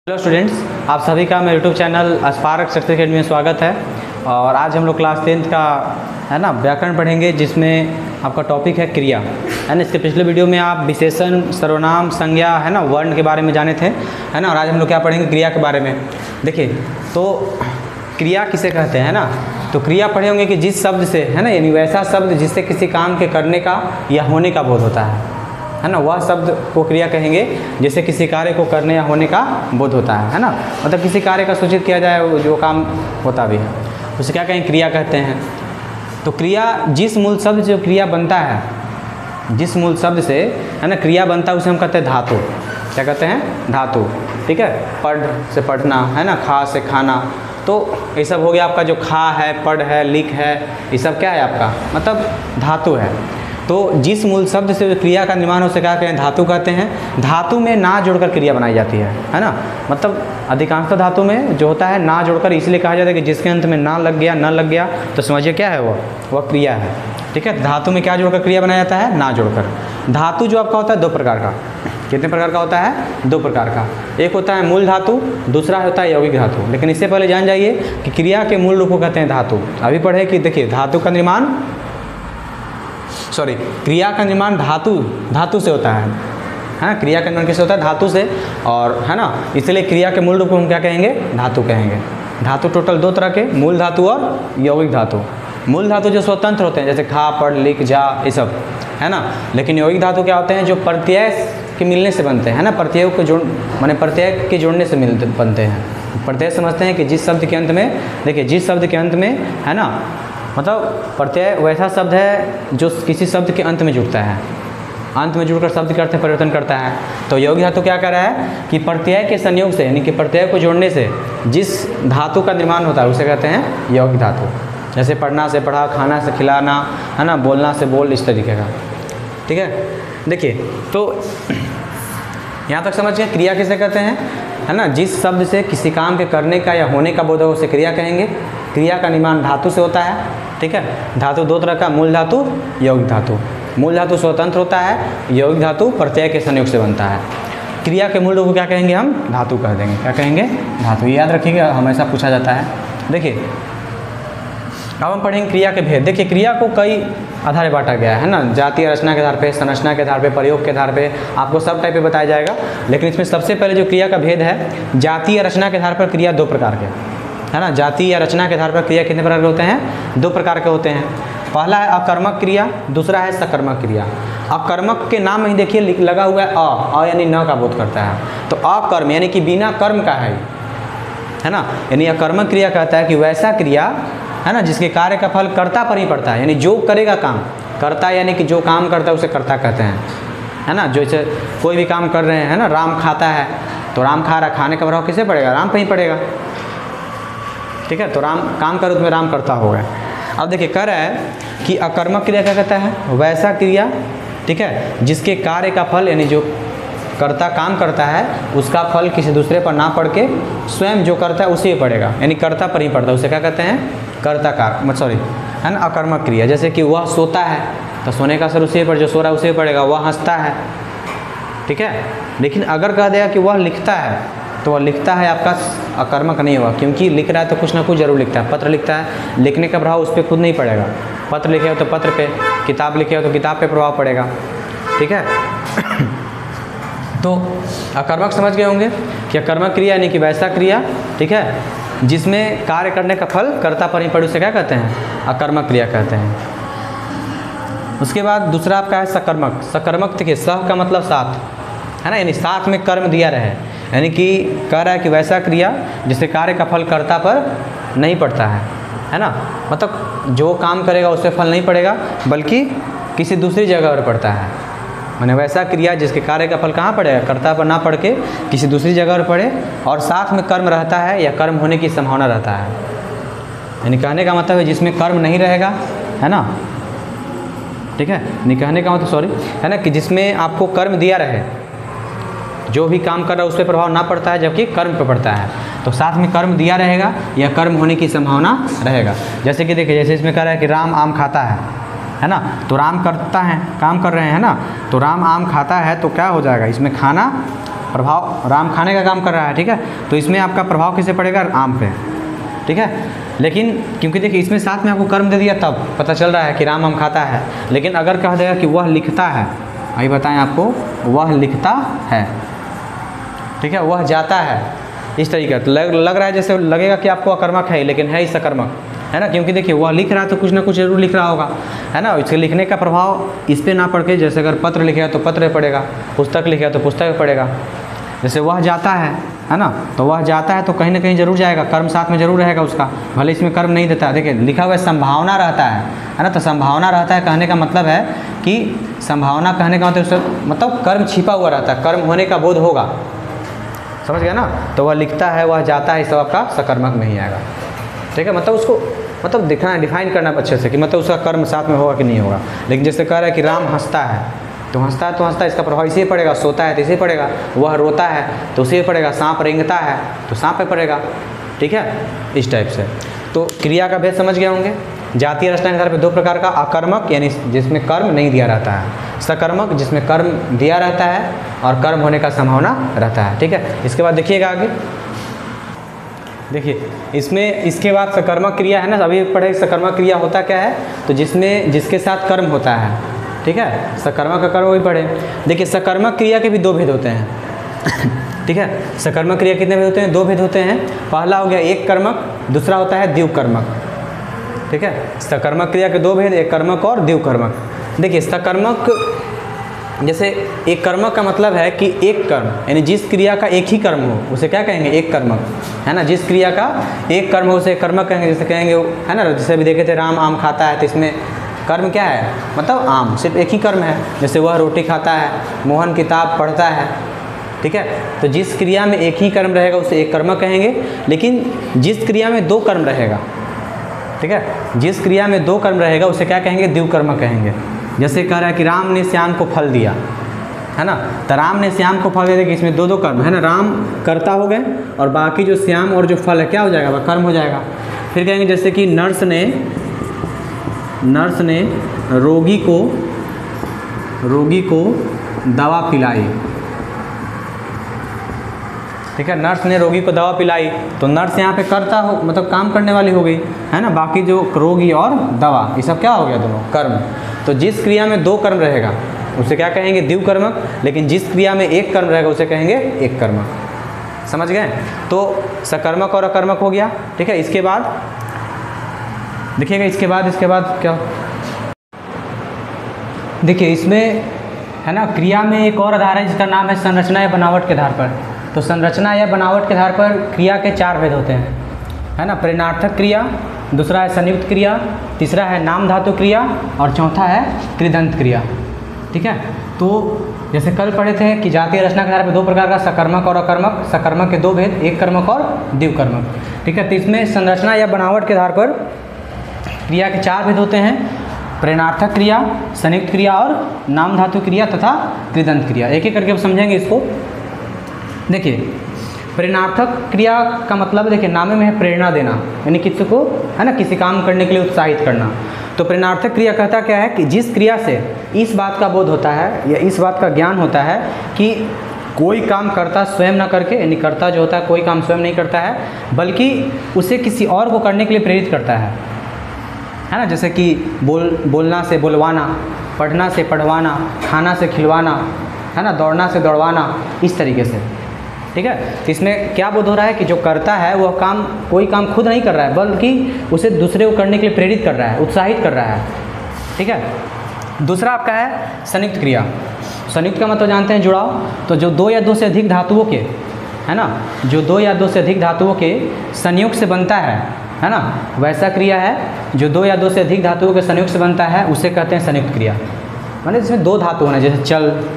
Hello students, आप सभी का मेरे YouTube channel spark success academy में स्वागत है। और आज हम लोग क्लास 10th का है ना व्याकरण पढ़ेंगे, जिसमें आपका टॉपिक है क्रिया, है ना। इसके पिछले वीडियो में आप विशेषण, सर्वनाम, संज्ञा, है ना, वर्ण के बारे में जाने थे, है ना। और आज हम लोग क्या पढ़ेंगे, क्रिया के बारे में। देखिए, तो क्रिया किसे कहते हैं ना, तो क्रिया पढ़े होंगे कि जिस शब्द से, है ना, यानी वैसा शब्द जिससे किसी काम के करने का या होने का बोध होता है ना, वह शब्द को क्रिया कहेंगे जैसे किसी कार्य को करने या होने का बोध होता है ना। मतलब किसी कार्य का सूचित किया जाए जो काम होता भी है, उसे क्या कहेंगे, क्रिया कहते हैं। तो क्रिया, जिस मूल शब्द जो क्रिया बनता है, जिस मूल शब्द से, है ना, क्रिया बनता है, उसे हम कहते हैं धातु। क्या कहते हैं, धातु। ठीक है, पढ़ से पढ़ना, है ना, खा से खाना, तो ये सब हो गया आपका। जो खा है, पढ़ है, लिख है, ये सब क्या है आपका, मतलब धातु है। तो जिस मूल शब्द से क्रिया का निर्माण हो उसे क्या कहते हैं, धातु कहते हैं। धातु में ना जोड़कर क्रिया बनाई जाती है ना। मतलब अधिकांशतः धातु में जो होता है ना जोड़कर, इसलिए कहा जाता है कि जिसके अंत में ना लग गया, न लग गया, तो समझिए क्या है, वह क्रिया है। ठीक है, धातु में क्या जोड़कर क्रिया बनाया जाता है, ना जोड़कर। धातु जो आपका होता है दो प्रकार का। कितने प्रकार का होता है, दो प्रकार का। एक होता है मूल धातु, दूसरा होता है यौगिक धातु। लेकिन इससे पहले जान जाइए कि क्रिया के मूल रूप को कहते हैं धातु। अभी पढ़े कि देखिए, धातु का निर्माण, क्रिया का निर्माण धातु से होता है। हाँ, क्रिया का निर्माण किससे होता है, धातु से। और है ना, इसलिए क्रिया के मूल रूप को हम क्या कहेंगे, धातु कहेंगे। धातु टोटल दो तरह के, मूल धातु और यौगिक धातु। मूल धातु जो स्वतंत्र होते हैं, जैसे खा, पढ़, लिख, जा, ये सब, है ना। लेकिन यौगिक धातु क्या होते हैं, जो प्रत्यय के मिलने से बनते हैं, है ना। प्रत्ययों को माने प्रत्यय के जोड़ने से बनते हैं। प्रत्यय समझते हैं कि जिस शब्द के अंत में, देखिए, जिस शब्द के अंत में, है ना, मतलब प्रत्यय वैसा शब्द है जो किसी शब्द के अंत में जुड़ता है, अंत में जुड़कर शब्द के अर्थ में परिवर्तन करता है। तो यौगिक धातु क्या कर रहा है कि प्रत्यय के संयोग से, यानी कि प्रत्यय को जोड़ने से जिस धातु का निर्माण होता है उसे कहते हैं यौगिक धातु। जैसे पढ़ना से पढ़ा, खाना से खिलाना, है ना, बोलना से बोल, इस तरीके का। ठीक है, देखिए, तो यहाँ तक समझ गए क्रिया किसे कहते हैं, है ना। जिस शब्द से किसी काम के करने का या होने का बोध हो उसे क्रिया कहेंगे। क्रिया का निर्माण धातु से होता है। ठीक है, धातु दो तरह का, मूल धातु, यौगिक धातु। मूल धातु स्वतंत्र होता है, यौगिक धातु प्रत्यय के संयोग से बनता है। क्रिया के मूल रूप को क्या कहेंगे, हम धातु कह देंगे। क्या कहेंगे, धातु। याद रखिएगा, हमेशा पूछा जाता है। देखिए, अब हम पढ़ेंगे क्रिया के भेद। देखिए, क्रिया को कई आधार बांटा गया है ना, जातीय रचना के आधार पे, संरचना के आधार पे, प्रयोग के आधार पे, आपको सब टाइप पे बताया जाएगा। लेकिन इसमें सबसे पहले जो क्रिया का भेद है, जातीय रचना के आधार पर क्रिया दो प्रकार के, है ना। जाति या रचना के आधार पर क्रिया कितने प्रकार के होते हैं, दो प्रकार के होते हैं। पहला है अकर्मक क्रिया, दूसरा है सकर्मक क्रिया। अकर्मक के नाम में ही देखिए लगा हुआ है अ यानी न का बोध करता है। तो अकर्म यानी कि बिना कर्म का है ना। यानी अकर्मक क्रिया कहता है कि वैसा क्रिया, है ना, जिसके कार्य का फल कर्ता पर ही पड़ता है, यानी जो करेगा काम, कर्ता यानी कि जो काम करता है उसे कर्ता कहते हैं, है ना। जैसे कोई भी काम कर रहे हैं, है ना, राम खाता है तो राम खा रहा, खाने का प्रभाव किसे पड़ेगा, राम पर ही पड़ेगा। ठीक है, तो राम काम कर उसमें राम करता होगा। अब देखिए, कह रहा है कि अकर्मक क्रिया क्या कहता है, वैसा क्रिया, ठीक है, जिसके कार्य का फल, यानी जो कर्ता काम करता है उसका फल किसी दूसरे पर ना पड़ के स्वयं जो करता है उसी पे पड़ेगा, यानी कर्ता पर ही पड़ता है, उसे क्या कहते हैं, कर्ताकार, है ना, अकर्मक क्रिया। जैसे कि वह सोता है तो सोने का असर उसी पर, जो सो रहा है उसी पे पड़ेगा। वह हंसता है, ठीक है। लेकिन अगर कह देगा कि वह लिखता है, तो वह लिखता है आपका अकर्मक नहीं होगा, क्योंकि लिख रहा है तो कुछ ना कुछ जरूर लिखता है। पत्र लिखता है, लिखने का प्रभाव उस पर खुद नहीं पड़ेगा। पत्र लिखे हो तो पत्र पे, किताब लिखे हो तो किताब पे प्रभाव पड़ेगा। ठीक है, तो अकर्मक समझ गए होंगे कि अकर्मक क्रिया यानी कि वैसा क्रिया, ठीक है, जिसमें कार्य करने का फल कर्ता पर ही पड़े, उसे क्या कहते हैं, अकर्मक क्रिया कहते हैं। उसके बाद दूसरा आपका है सकर्मक। सकर्मक देखिए, सह का मतलब साथ, है ना, यानी साथ में कर्म दिया रहे, यानी कि कह रहा है कि वैसा क्रिया जिससे कार्य का फल कर्ता पर नहीं पड़ता है ना। मतलब जो काम करेगा उससे फल नहीं पड़ेगा, बल्कि किसी दूसरी जगह पर पड़ता है। माने वैसा क्रिया जिसके कार्य का फल कहाँ पड़ेगा, कर्ता पर ना पड़ के किसी दूसरी जगह पर पड़े, और साथ में कर्म रहता है या कर्म होने की संभावना रहता है। यानी कहने का मतलब है जिसमें कर्म नहीं रहेगा, है ना। ठीक है, नहीं कहने का मतलब है ना, कि जिसमें आपको कर्म दिया रहे, जो भी काम कर रहा है उस पर प्रभाव ना पड़ता है, जबकि कर्म पे पड़ता है, तो साथ में कर्म दिया रहेगा या कर्म होने की संभावना रहेगा। जैसे कि देखिए, जैसे इसमें कह रहा है कि राम आम खाता है ना, तो राम करता है, काम कर रहे हैं ना, तो राम आम खाता है, तो क्या हो जाएगा, इसमें खाना प्रभाव राम खाने का काम कर रहा है, ठीक है, तो इसमें आपका प्रभाव किसे पड़ेगा, आम पे, ठीक है। लेकिन क्योंकि देखिए इसमें साथ में आपको कर्म दे दिया तब पता चल रहा है कि राम आम खाता है, लेकिन अगर कह देगा कि वह लिखता है, अभी बताएं आपको, वह लिखता है, ठीक है, वह जाता है, इस तरीके का लग रहा है जैसे लगेगा कि आपको अकर्मक है, लेकिन है ही सकर्मक, है ना, क्योंकि देखिए वह लिख रहा है तो कुछ ना कुछ जरूर लिख रहा होगा, है ना। इसके लिखने का प्रभाव इस पर ना पड़ के, जैसे अगर पत्र लिखेगा तो पत्र पे पड़ेगा, पुस्तक लिखेगा तो पुस्तक पे पड़ेगा। जैसे वह जाता है ना, तो वह जाता है तो कहीं ना कहीं जरूर जाएगा, कर्म साथ में जरूर रहेगा उसका, भले इसमें कर्म नहीं देता है। देखिए लिखा हुआ संभावना रहता है ना, तो संभावना रहता है कहने का मतलब है कि संभावना कहने का मतलब कर्म छिपा हुआ रहता है, कर्म होने का बोध होगा, समझ गया ना। तो वह लिखता है, वह जाता है, इस सब आपका सकर्मक में ही आएगा, ठीक है। मतलब उसको मतलब दिखाना, डिफाइन करना अच्छे से कि मतलब उसका कर्म साथ में होगा कि नहीं होगा। लेकिन जैसे कह रहा है कि राम हंसता है, तो हंसता है तो हंसता है, इसका प्रभाव इसी पड़ेगा, सोता है तो इसी पड़ेगा, वह रोता है तो उसी पे पड़ेगा, सांप रेंगता है तो सांप पे पड़ेगा, ठीक है, इस टाइप से। तो क्रिया का भेद समझ गए होंगे। जातीय रचना के आधार पर दो प्रकार का, अकर्मक यानी जिसमें कर्म नहीं दिया रहता है, सकर्मक जिसमें कर्म दिया रहता है और कर्म होने का संभावना रहता है, ठीक है। इसके बाद देखिएगा आगे, देखिए इसमें इसके बाद सकर्मक क्रिया है ना, अभी पढ़े सकर्मक क्रिया होता क्या है, तो जिसके साथ कर्म होता है, ठीक है, सकर्मक का कर्म भी पढ़े। देखिए सकर्मक क्रिया के भी दो भेद होते हैं ठीक है। सकर्मक क्रिया कितने भेद होते हैं, दो भेद होते हैं। पहला हो गया एक कर्मक, दूसरा होता है द्विकर्मक, ठीक है। सकर्मक क्रिया के दो भेद, एक कर्मक और द्विकर्मक। देखिए सकर्मक जैसे एक कर्मक का मतलब है कि एक कर्म यानी जिस क्रिया का एक ही कर्म हो उसे क्या कहेंगे, एक कर्मक, है ना। जिस क्रिया का एक कर्म हो उसे कर्मक कहेंगे। जैसे कहेंगे, है ना, जैसे अभी देखे थे राम आम खाता है, तो इसमें कर्म क्या है, मतलब आम, सिर्फ एक ही कर्म है। जैसे वह रोटी खाता है, मोहन किताब पढ़ता है, ठीक है। तो जिस क्रिया में एक ही कर्म रहेगा उसे एक कर्मक कहेंगे। लेकिन जिस क्रिया में दो कर्म रहेगा, ठीक है, जिस क्रिया में दो कर्म रहेगा उसे क्या कहेंगे, द्विकर्मक कहेंगे। जैसे कह रहा है कि राम ने श्याम को फल दिया, है ना, तो राम ने श्याम को फल दिया कि इसमें दो दो कर्म है ना, राम कर्ता हो गए और बाकी जो श्याम और जो फल है क्या हो जाएगा, वह कर्म हो जाएगा। फिर कहेंगे जैसे कि नर्स ने रोगी को दवा पिलाई, ठीक है, नर्स ने रोगी को दवा पिलाई, तो नर्स यहाँ पे कर्ता हो, मतलब काम करने वाली हो गई, है ना। बाकी जो रोगी और दवा ये सब क्या हो गया, दोनों कर्म। तो जिस क्रिया में दो कर्म रहेगा उसे क्या कहेंगे, द्विकर्मक। लेकिन जिस क्रिया में एक कर्म रहेगा उसे कहेंगे एक कर्मक। समझ गए। तो सकर्मक और अकर्मक हो गया, ठीक है। इसके बाद देखिएगा, इसके बाद क्या, देखिए इसमें है ना, क्रिया में एक और आधार है जिसका नाम है संरचना या बनावट के आधार पर। तो संरचना या बनावट के आधार पर क्रिया के चार भेद होते हैं, है ना। प्रेरणार्थक क्रिया, दूसरा है संयुक्त क्रिया, तीसरा है नाम धातु क्रिया और चौथा है कृदंत क्रिया, ठीक है। तो जैसे कल पढ़े थे कि जातीय रचना के आधार पर दो प्रकार का, सकर्मक और अकर्मक। सकर्मक के दो भेद, एक कर्मक और द्विकर्मक, ठीक है। तो इसमें संरचना या बनावट के आधार पर क्रिया के चार भेद होते हैं, प्रेरणार्थक क्रिया, संयुक्त क्रिया और नाम धातु क्रिया तथा कृदंत क्रिया। एक एक करके अब समझेंगे इसको। देखिए प्रेरणार्थक क्रिया का मतलब देखिए नाम में है प्रेरणा देना, यानी किसी को, है ना, किसी काम करने के लिए उत्साहित करना। तो प्रेरणार्थक क्रिया कहता क्या है कि जिस क्रिया से इस बात का बोध होता है या इस बात का ज्ञान होता है कि कोई काम करता स्वयं ना करके, यानी करता जो होता है कोई काम स्वयं नहीं करता है बल्कि उसे किसी और को करने के लिए प्रेरित करता है ना। जैसे कि बोलना से बुलवाना, पढ़ना से पढ़वाना, खाना से खिलवाना, है ना, दौड़ना से दौड़वाना, इस तरीके से, ठीक है। तो इसमें क्या बोध हो रहा है कि जो करता है वह काम, कोई काम खुद नहीं कर रहा है बल्कि उसे दूसरे को करने के लिए प्रेरित कर रहा है, उत्साहित कर रहा है, ठीक है। दूसरा आपका है संयुक्त क्रिया। संयुक्त का मतलब जानते हैं जुड़ाव। तो जो दो या दो से अधिक धातुओं के, है ना, जो दो या दो से अधिक धातुओं के संयोग से बनता है ना, वैसा क्रिया है जो दो या दो से अधिक धातुओं के संयोग से बनता है, उसे कहते हैं संयुक्त क्रिया। माने जिसमें दो धातु होना, जैसे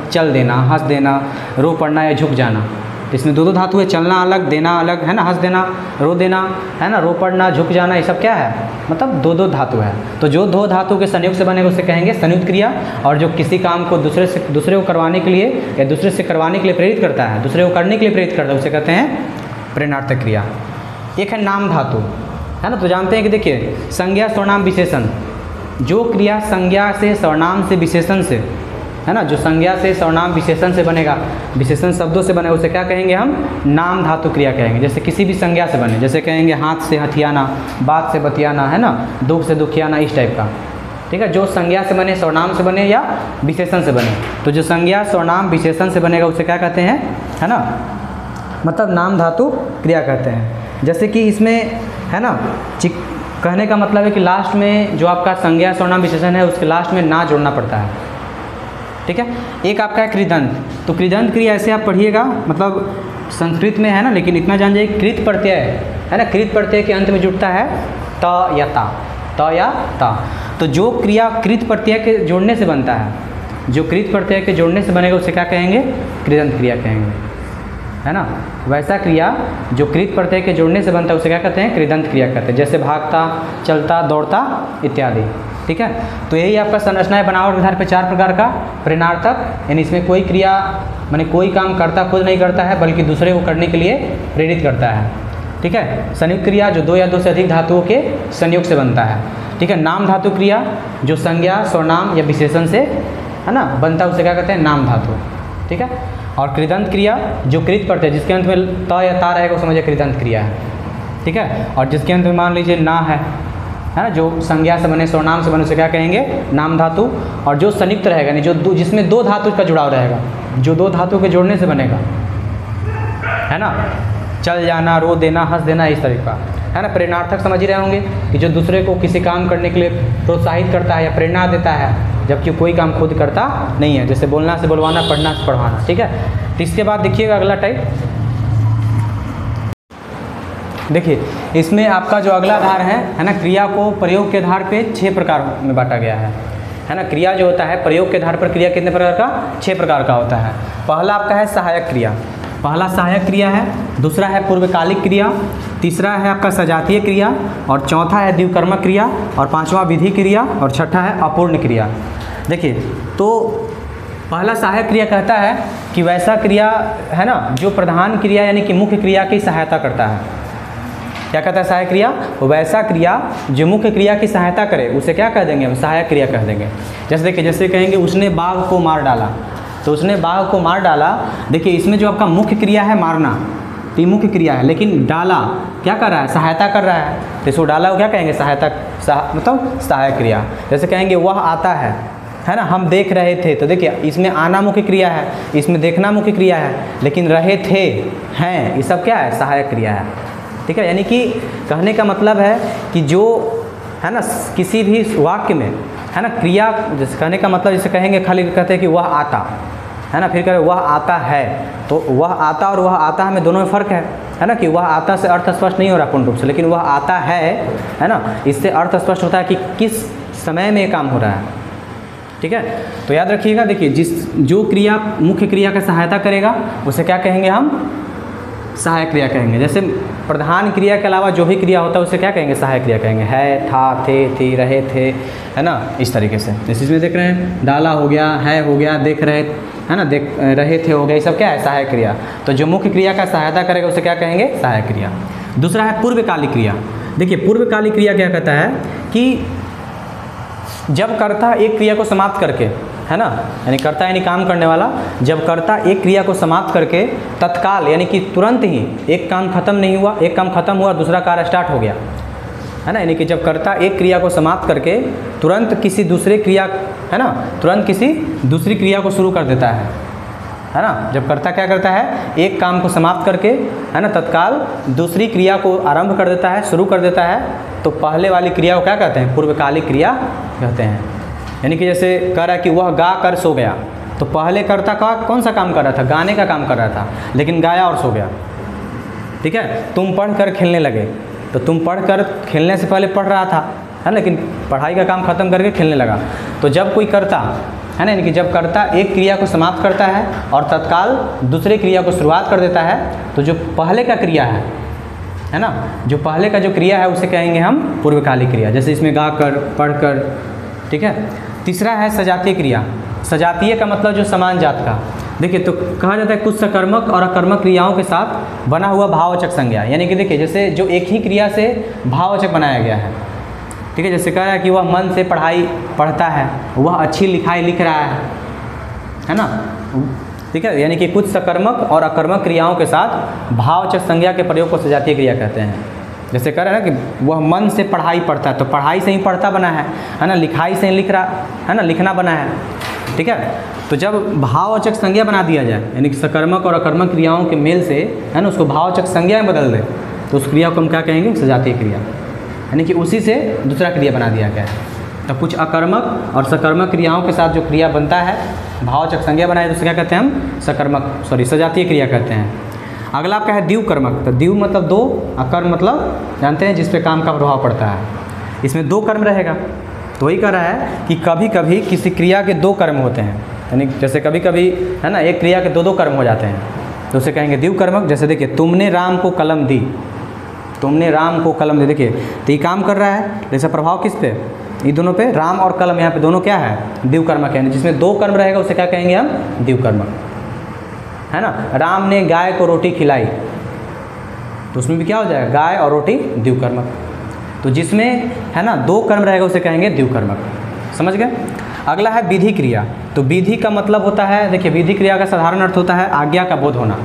चल देना, हंस देना, रो पड़ना या झुक जाना। इसमें दो दो धातु है, चलना अलग, देना अलग, है ना, हंस देना, रो देना, है ना, रो पड़ना, झुक जाना, ये सब क्या है, मतलब दो दो धातु है। तो जो दो धातु के संयोग से बनेगा उसे कहेंगे संयुक्त क्रिया। और जो किसी काम को दूसरे को करवाने के लिए या दूसरे से करवाने के लिए प्रेरित करता है, दूसरे को करने के लिए प्रेरित करता है, उसे कहते हैं प्रेरणार्थक क्रिया। एक है नाम धातु, है ना। तो जानते हैं कि देखिए संज्ञा सर्वनाम विशेषण, जो क्रिया संज्ञा से सर्वनाम से विशेषण से है ना, जो संज्ञा से सर्वनाम विशेषण से बनेगा, विशेषण शब्दों से बने, उसे क्या कहेंगे हम, नाम धातु क्रिया कहेंगे। जैसे किसी भी संज्ञा से बने, जैसे कहेंगे हाथ से हथियाना, बात से बतियाना, है ना, दुख से दुखियाना, इस टाइप का। ठीक है, जो संज्ञा से बने, सर्वनाम से बने या विशेषण से बने, तो जो संज्ञा सर्वनाम विशेषण से बनेगा उसे क्या कहते हैं, है ना, मतलब नाम धातु क्रिया कहते हैं। जैसे कि इसमें है ना, कहने का मतलब है कि लास्ट में जो आपका संज्ञा सर्वनाम विशेषण है उसके लास्ट में ना जोड़ना पड़ता है। ठीक है, एक आपका है कृदंत, तो कृदंत क्रिया ऐसे आप पढ़िएगा, मतलब संस्कृत में है ना, लेकिन इतना जान जाइए कृत प्रत्यय है ना, कृत प्रत्यय के अंत में जुड़ता है त या ता, त या ता। तो जो क्रिया कृत प्रत्यय के जोड़ने से बनता है, जो कृत प्रत्यय के जोड़ने से बनेगा उसे क्या कहेंगे, कृदंत क्रिया कहेंगे, है ना। वैसा क्रिया जो कृत प्रत्यय के जोड़ने से बनता है उसे क्या कहते हैं, कृदंत क्रिया कहते हैं। जैसे भागता, चलता, दौड़ता इत्यादि। ठीक है, तो यही आपका संरचना है बनावट के आधार पर 4 प्रकार का। प्रेरणार्थक, यानी इसमें कोई क्रिया माने कोई काम करता खुद नहीं करता है, बल्कि दूसरे को करने के लिए प्रेरित करता है। ठीक है, संयुक्त क्रिया जो 2 या 2 से अधिक धातुओं के संयोग से बनता है। ठीक है, नाम धातु क्रिया जो संज्ञा सर्वनाम या विशेषण से है ना बनता है उसे क्या कहते हैं, नाम धातु। ठीक है, और कृदंत क्रिया जो कृत प्रत्यय जिसके अंत में त या ता रहेगा वो समझिए कृदंत क्रिया है। ठीक है, और जिसके अंत में मान लीजिए ना है ना, जो संज्ञा से बने सर्वनाम से बने उसे क्या कहेंगे, नाम धातु। और जो संयुक्त रहेगा यानी जो जिसमें 2 धातु का जुड़ाव रहेगा, जो 2 धातु के जोड़ने से बनेगा, है ना, चल जाना, रो देना, हंस देना, इस तरह का, है ना। प्रेरणार्थक समझ ही रहे होंगे कि जो दूसरे को किसी काम करने के लिए प्रोत्साहित करता है या प्रेरणा देता है, जबकि कोई काम खुद करता नहीं है, जैसे बोलना से बुलवाना, पढ़ना से पढ़वाना। ठीक है, तो इसके बाद देखिएगा अगला टाइप, देखिए इसमें आपका जो अगला आधार है ना, क्रिया को प्रयोग के आधार पे 6 प्रकार में बांटा गया है ना। क्रिया जो होता है प्रयोग के आधार पर क्रिया कितने प्रकार का, 6 प्रकार का होता है। पहला आपका है सहायक क्रिया, पहला सहायक क्रिया है, दूसरा है पूर्वकालिक क्रिया, तीसरा है आपका सजातीय क्रिया, और चौथा है द्विकर्मक क्रिया, और पांचवा विधि क्रिया, और छठा है अपूर्ण क्रिया। देखिए तो पहला सहायक क्रिया कहता है कि वैसा क्रिया है ना जो प्रधान क्रिया यानी कि मुख्य क्रिया की सहायता करता है। क्या कहता है सहायक क्रिया, वैसा क्रिया जो मुख्य क्रिया की सहायता करे उसे क्या कह देंगे, हम सहायक क्रिया कह देंगे। जैसे देखिए, जैसे कहेंगे उसने बाघ को मार डाला, तो उसने बाघ को मार डाला। देखिए इसमें जो आपका मुख्य क्रिया है मारना, तो ये मुख्य क्रिया है, लेकिन डाला क्या कर रहा है, सहायता कर रहा है, तो इसको डाला को क्या कहेंगे, सहायता, मतलब सहायक क्रिया। जैसे कहेंगे वह आता है ना, हम देख रहे थे, तो देखिए इसमें आना मुख्य क्रिया है, इसमें देखना मुख्य क्रिया है, लेकिन रहे थे, हैं, ये सब क्या है, सहायक क्रिया है। ठीक है, यानी कि कहने का मतलब है कि जो है ना किसी भी वाक्य में है ना क्रिया, जैसे कहने का मतलब जैसे कहेंगे खाली कहते हैं कि वह आता है ना, फिर कहें वह आता है, तो वह आता और वह आता है में दोनों में फ़र्क है ना, कि वह आता से अर्थ स्पष्ट नहीं हो रहा पूर्ण रूप से, लेकिन वह आता है ना, इससे अर्थ स्पष्ट होता है कि किस समय में ये काम हो रहा है। ठीक है, तो याद रखिएगा, देखिए जो क्रिया मुख्य क्रिया का सहायता करेगा उसे क्या कहेंगे, हम सहायक क्रिया कहेंगे। जैसे प्रधान क्रिया के अलावा जो भी क्रिया होता है उसे क्या कहेंगे, सहायक क्रिया कहेंगे। है, था, थे, थी, रहे थे, है ना, इस तरीके से। जैसे इसमें देख रहे हैं डाला हो गया, है हो गया, देख रहे है ना, देख रहे थे हो गया, ये सब क्या है, सहायक क्रिया। तो जो मुख्य क्रिया का सहायता करेगा उसे क्या कहेंगे, सहायक क्रिया। दूसरा है पूर्वकालिक क्रिया। देखिए पूर्वकालिक क्रिया क्या कहता है कि जब कर्ता एक क्रिया को समाप्त करके, है ना, यानी कर्ता यानी काम करने वाला, जब कर्ता एक क्रिया को समाप्त करके तत्काल यानी कि तुरंत ही, एक काम खत्म नहीं हुआ, एक काम खत्म हुआ दूसरा कार्य स्टार्ट हो गया, है ना, यानी कि जब कर्ता एक क्रिया को समाप्त करके तुरंत किसी दूसरे क्रिया, है ना, तुरंत किसी दूसरी क्रिया को शुरू कर देता है ना, जब कर्ता क्या करता है, एक काम को समाप्त करके, है ना, तत्काल दूसरी क्रिया को आरंभ कर देता है, शुरू कर देता है, तो पहले वाली क्रिया को क्या कहते हैं, पूर्वकालिक क्रिया कहते हैं। यानी कि जैसे कह रहा है कि वह गा कर सो गया, तो पहले कर्ता का कौन सा काम कर रहा था, गाने का काम कर रहा था, लेकिन गाया और सो गया। ठीक है, तुम पढ़ कर खेलने लगे, तो तुम पढ़ कर खेलने से पहले पढ़ रहा था, है, लेकिन पढ़ाई का काम खत्म करके खेलने लगा। तो जब कोई कर्ता, है ना, यानी कि जब कर्ता एक क्रिया को समाप्त करता है और तत्काल दूसरे क्रिया को शुरुआत कर देता है, तो जो पहले का क्रिया है ना, जो पहले का जो क्रिया है उसे कहेंगे हम पूर्वकालिक क्रिया। जैसे इसमें गा कर, पढ़ कर। ठीक है, तीसरा है सजातीय क्रिया। सजातीय का मतलब जो समान जात का। देखिए तो कहा जाता है कुछ सकर्मक और अकर्मक क्रियाओं के साथ बना हुआ भाववाचक संज्ञा, यानी कि देखिए जैसे जो एक ही क्रिया से भाववाचक बनाया गया है। ठीक है, जैसे कह रहा है कि वह मन से पढ़ाई पढ़ता है, वह अच्छी लिखाई लिख रहा है ना, ठीक है। यानी कि कुछ सकर्मक और अकर्मक क्रियाओं के साथ भाववाचक संज्ञा के प्रयोग को सजातीय क्रिया कहते हैं। जैसे कह रहे हैं ना कि वह मन से पढ़ाई पढ़ता है, तो पढ़ाई से ही पढ़ता बना है ना, लिखाई से ही लिख रहा है ना, लिखना बना है, ठीक है। तो जब भाववाचक संज्ञा बना दिया जाए, यानी कि सकर्मक और अकर्मक क्रियाओं के मेल से, है ना, उसको भाववाचक संज्ञा में बदल दे, तो उस क्रिया को हम क्या कहेंगे, सजातीय क्रिया, यानी कि उसी से दूसरा क्रिया बना दिया गया है। तो कुछ अकर्मक और सकर्मक क्रियाओं के साथ जो क्रिया बनता है, भाववाचक संज्ञा बनाए, तो उसे क्या कहते हैं हम, सजातीय क्रिया कहते हैं। अगला आपका है द्विकर्मक। तो द्विव मतलब दो, अकर्म मतलब जानते हैं जिस पे काम का प्रभाव पड़ता है। इसमें दो कर्म रहेगा। तो वही कह रहा है कि कभी कभी किसी क्रिया के दो कर्म होते हैं, यानी जैसे कभी कभी, है ना, एक क्रिया के दो कर्म हो जाते हैं, तो उसे कहेंगे द्विकर्मक। जैसे देखिए, तुमने राम को कलम दी, तुमने राम को कलम दी, देखिए तो ये काम कर रहा है, जैसे प्रभाव किस पे, ये दोनों पे, राम और कलम, यहाँ पे दोनों क्या है, द्विकर्मक है। जिसमें दो कर्म रहेगा उसे क्या कहेंगे हम, द्विकर्मक, है ना। राम ने गाय को रोटी खिलाई, तो उसमें भी क्या हो जाएगा, गाय और रोटी, द्विकर्मक। तो जिसमें, है ना, दो कर्म रहेगा उसे कहेंगे द्विकर्मक। समझ गए। अगला है विधि क्रिया। तो विधि का मतलब होता है, देखिए विधि क्रिया का साधारण अर्थ होता है आज्ञा का बोध होना,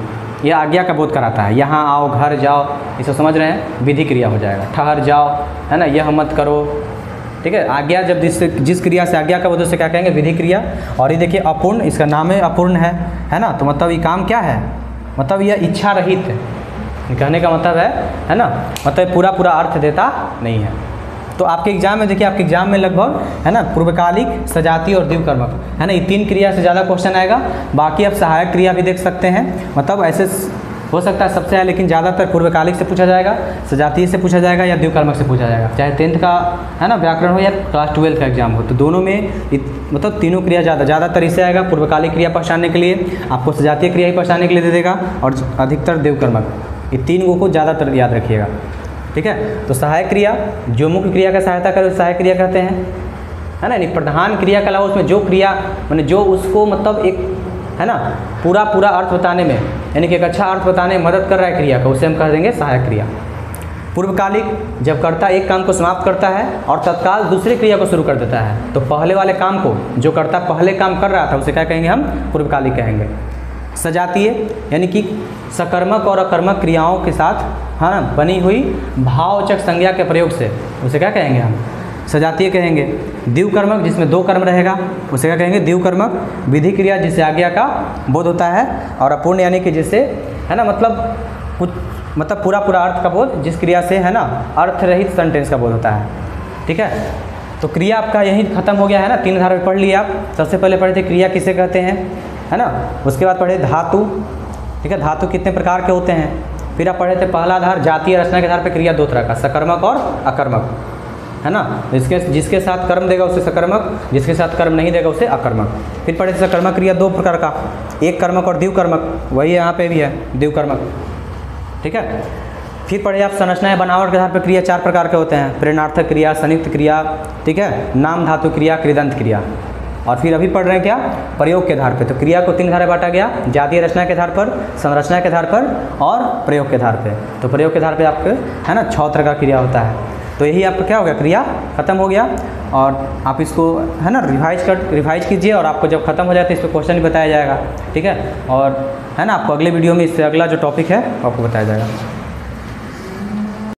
यह आज्ञा का बोध कराता है। यहाँ आओ, घर जाओ, इसे समझ रहे हैं, विधि क्रिया हो जाएगा। ठहर जाओ, है ना, यह मत करो, ठीक है। आज्ञा जब जिस क्रिया से आज्ञा का बोध, उसे क्या कहेंगे, विधि क्रिया। और ये देखिए अपूर्ण, इसका नाम है अपूर्ण है ना। तो मतलब ये काम क्या है, मतलब यह इच्छा रहित है, कहने का मतलब है ना, मतलब पूरा पूरा अर्थ देता नहीं है। तो आपके एग्जाम में देखिए, आपके एग्जाम में लगभग, है ना, पूर्वकालिक, सजातीय और द्विकर्मक, है ना, ये तीन क्रिया से ज़्यादा क्वेश्चन आएगा। बाकी आप सहायक क्रिया भी देख सकते हैं, मतलब ऐसे हो सकता है सबसे है, लेकिन ज़्यादातर पूर्वकालिक से पूछा जाएगा, सजातीय से पूछा जाएगा या द्विकर्मक से पूछा जाएगा। चाहे 10th का, है ना, व्याकरण हो या क्लास 12 का एग्जाम हो, तो दोनों में मतलब तीनों क्रिया ज़्यादातर इससे आएगा। पूर्वकालिक क्रिया पहचानने के लिए आपको सजातीय क्रिया ही पहचानने के लिए दे देगा, और अधिकतर द्विकर्मक। ये तीन को ज़्यादातर याद रखिएगा, ठीक है। तो सहायक क्रिया, जो मुख्य क्रिया का सहायता करे सहायक क्रिया कहते हैं, है ना। यानी प्रधान क्रिया के अलावा उसमें जो क्रिया, मैंने जो उसको मतलब एक, है ना, पूरा अर्थ बताने में, यानी कि एक अच्छा अर्थ बताने में मदद कर रहा है क्रिया को, उसे हम कह देंगे सहायक क्रिया। पूर्वकालिक, जब कर्ता एक काम को समाप्त करता है और तत्काल दूसरी क्रिया को शुरू कर देता है, तो पहले वाले काम को जो कर्ता पहले काम कर रहा था उसे क्या कहेंगे हम, पूर्वकालिक कहेंगे। सजातीय यानी कि सकर्मक और अकर्मक क्रियाओं के साथ, हाँ ना, बनी हुई भाववाचक संज्ञा के प्रयोग से, उसे क्या कहेंगे हम, सजातीय कहेंगे। द्विकर्मक, जिसमें दो कर्म रहेगा, उसे क्या कहेंगे, द्विकर्मक। विधि क्रिया, जिससे आज्ञा का बोध होता है। और अपूर्ण यानी कि जिससे, है ना, मतलब कुछ, मतलब पूरा अर्थ का बोध, जिस क्रिया से, है ना, अर्थ रहित सेंटेंस का बोध होता है, ठीक है। तो क्रिया आपका यहीं खत्म हो गया, है ना। 3 धारा पढ़ लिए आप। सबसे पहले पढ़े थे क्रिया किसे कहते हैं, है ना। उसके बाद पढ़े धातु, ठीक है, धातु कितने प्रकार के होते हैं। फिर आप पढ़े थे पहला आधार, जातीय रचना के आधार पर क्रिया दो तरह का, सकर्मक और अकर्मक, है ना। जिसके साथ कर्म देगा उसे सकर्मक, जिसके साथ कर्म नहीं देगा उसे अकर्मक। फिर पढ़े थे सकर्मक क्रिया दो प्रकार का, एक कर्मक और द्विकर्मक, वही यहाँ पे भी है द्विकर्मक, ठीक है। फिर पढ़े आप संरचना या बनावट के आधार पर क्रिया 4 प्रकार के होते हैं, प्रेरणार्थक क्रिया, संयुक्त क्रिया, ठीक है, नाम धातु क्रिया, कृदंत क्रिया। और फिर अभी पढ़ रहे हैं क्या, प्रयोग के आधार पर। तो क्रिया को 3 धारा बांटा गया, जातीय रचना के आधार पर, संरचना के आधार पर और प्रयोग के आधार पर। तो प्रयोग के आधार पर आपके, है ना, 6 तरह का क्रिया होता है। तो यही आपका क्या हो गया, क्रिया खत्म हो गया। और आप इसको, है ना, रिवाइज कीजिए, और आपको जब खत्म हो जाए तो इस पर क्वेश्चन भी बताया जाएगा, ठीक है। और, है ना, आपको अगले वीडियो में इससे अगला जो टॉपिक है आपको बताया जाएगा।